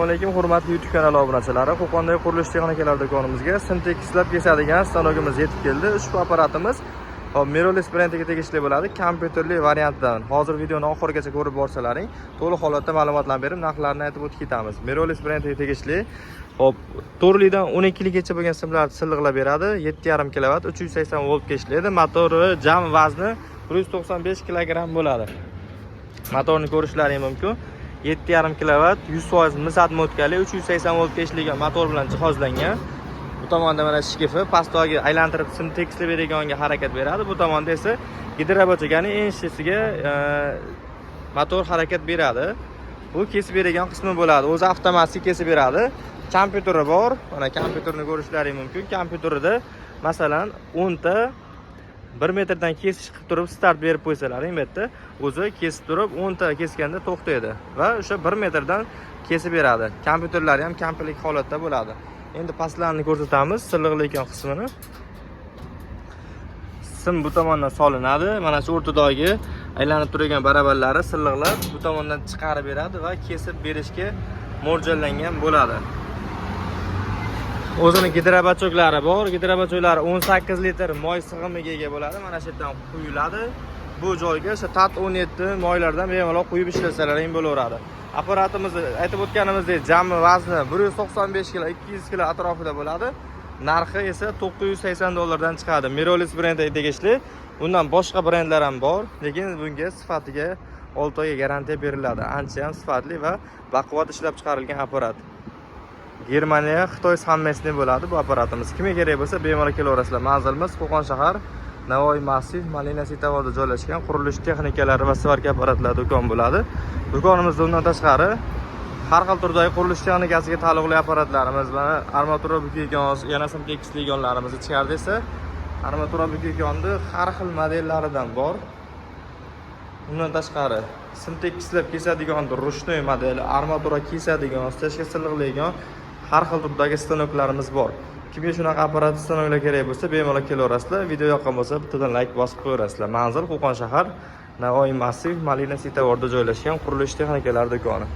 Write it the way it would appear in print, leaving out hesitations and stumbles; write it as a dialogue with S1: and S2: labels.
S1: Assalomu alaykum, hurmatli YouTube kanali obunachilari. Qo'qondagi qurilish texnikalar do'konimizga sintekislab kesadigan stanogimiz yetib keldi. Ushbu apparatimiz Mirolis brendiga tegishli bo'ladi, kompyuterli variantdan. Hozir videoni oxirigacha ko'rib borsalaring, to'liq holatda ma'lumotlarni berib, narxlarini aytib o'tib ketamiz. Mirolis brendiga tegishli. Hop, 4 lidan 12 ligacha bo'lgan simlarni silliqlab beradi. 7,5 kW, 380 voltga ishlaydi. Motori jami vazni 195 kg bo'ladi. Motorni ko'rishlaring mumkin. 7,5 kW, 100% misat motkali, 380 voltga ishlagan motor bilan jihozlangan. Bu tomonda mana shkifi, pastdagi aylantirib sinteksli bereganga harakat beradi. Bu tomonda esa gidrobochaganing enishisiga motor harakat beradi. Bu kesib bergan qismi bo'ladi. O'zi avtomatik kesib beradi. Kompyuteri bor. Mana kompyuterni ko'rishlaring mumkin. Kompyuterida masalan 10 ta 1 metrdan kesish qilib turib start berib qo'ysalaring, bu yerda o'zi kesib turib 10 ta kesganda to'xtaydi va o'sha 1 metrdan kesib beradi. Kompyuterlari ham komplet holatda bo'ladi. Endi pastlarini ko'rsatamiz, silliqlik qismini. Sim bu tomondan solinadi. Mana shu o'rtadagi aylanib turgan barabarlari silliqlar bu tomondan chiqarib beradi va kesib berishga mo'ljallangan bo'ladi. O'zini gidrobochoklari bor. Gidrobochoklari 18 litr moy sig'imiga ega bo'ladi. Mana shu yerdan quyiladi. Bu joyga o'sha tat 17 moylardan bemalol quyib ishlasalaring bo'laveradi. Apparatimiz aytib o'tganimizdek jami vazni 195 kg, 200 kg atrofida bo'ladi. Narxi esa $980 chiqadi. Mirolis brendiga tegishli. Undan boshqa brendlar ham bor, lekin bunga sifatiga 6 oyga garantiya beriladi. Ancha ham sifatli va baquvvat ishlab chiqarilgan apparat. Germaniya, Xitoy hammasidan bo'ladi bu apparatimiz. Kimga kerak bo'lsa bemalol kelaverasizlar. Manzilimiz Qo'qon shahar, Navoiy massiv, Malina Sitavorda joylashgan qurilish texnikalari va svarka apparatlari do'kon bo'ladi. Do'konimizda undan tashqari har xil turdagi qurilish texnikasiga taalluqli apparatlarimiz va armatura bukilgan, yana sinteksli yonlarimiz ichkarida esa armatura bukilganda har xil modellaridan bor. Undan tashqari sintekslab kesadigan rushnoy modeli, armatura kesadigan, stechka silliqlaydigan har xil turdagi stanoklarimiz bor. Kimga shunaqa apparat stanoklar kerak bo'lsa, bemalol kelaverasizlar. Video yoqqan bo'lsa, bittadan like bosib qo'yasizlar. Manzil Qo'qon shahar, Navoiy massiv, Malina Sitavorda joylashgan qurilish texnikalari do'koni.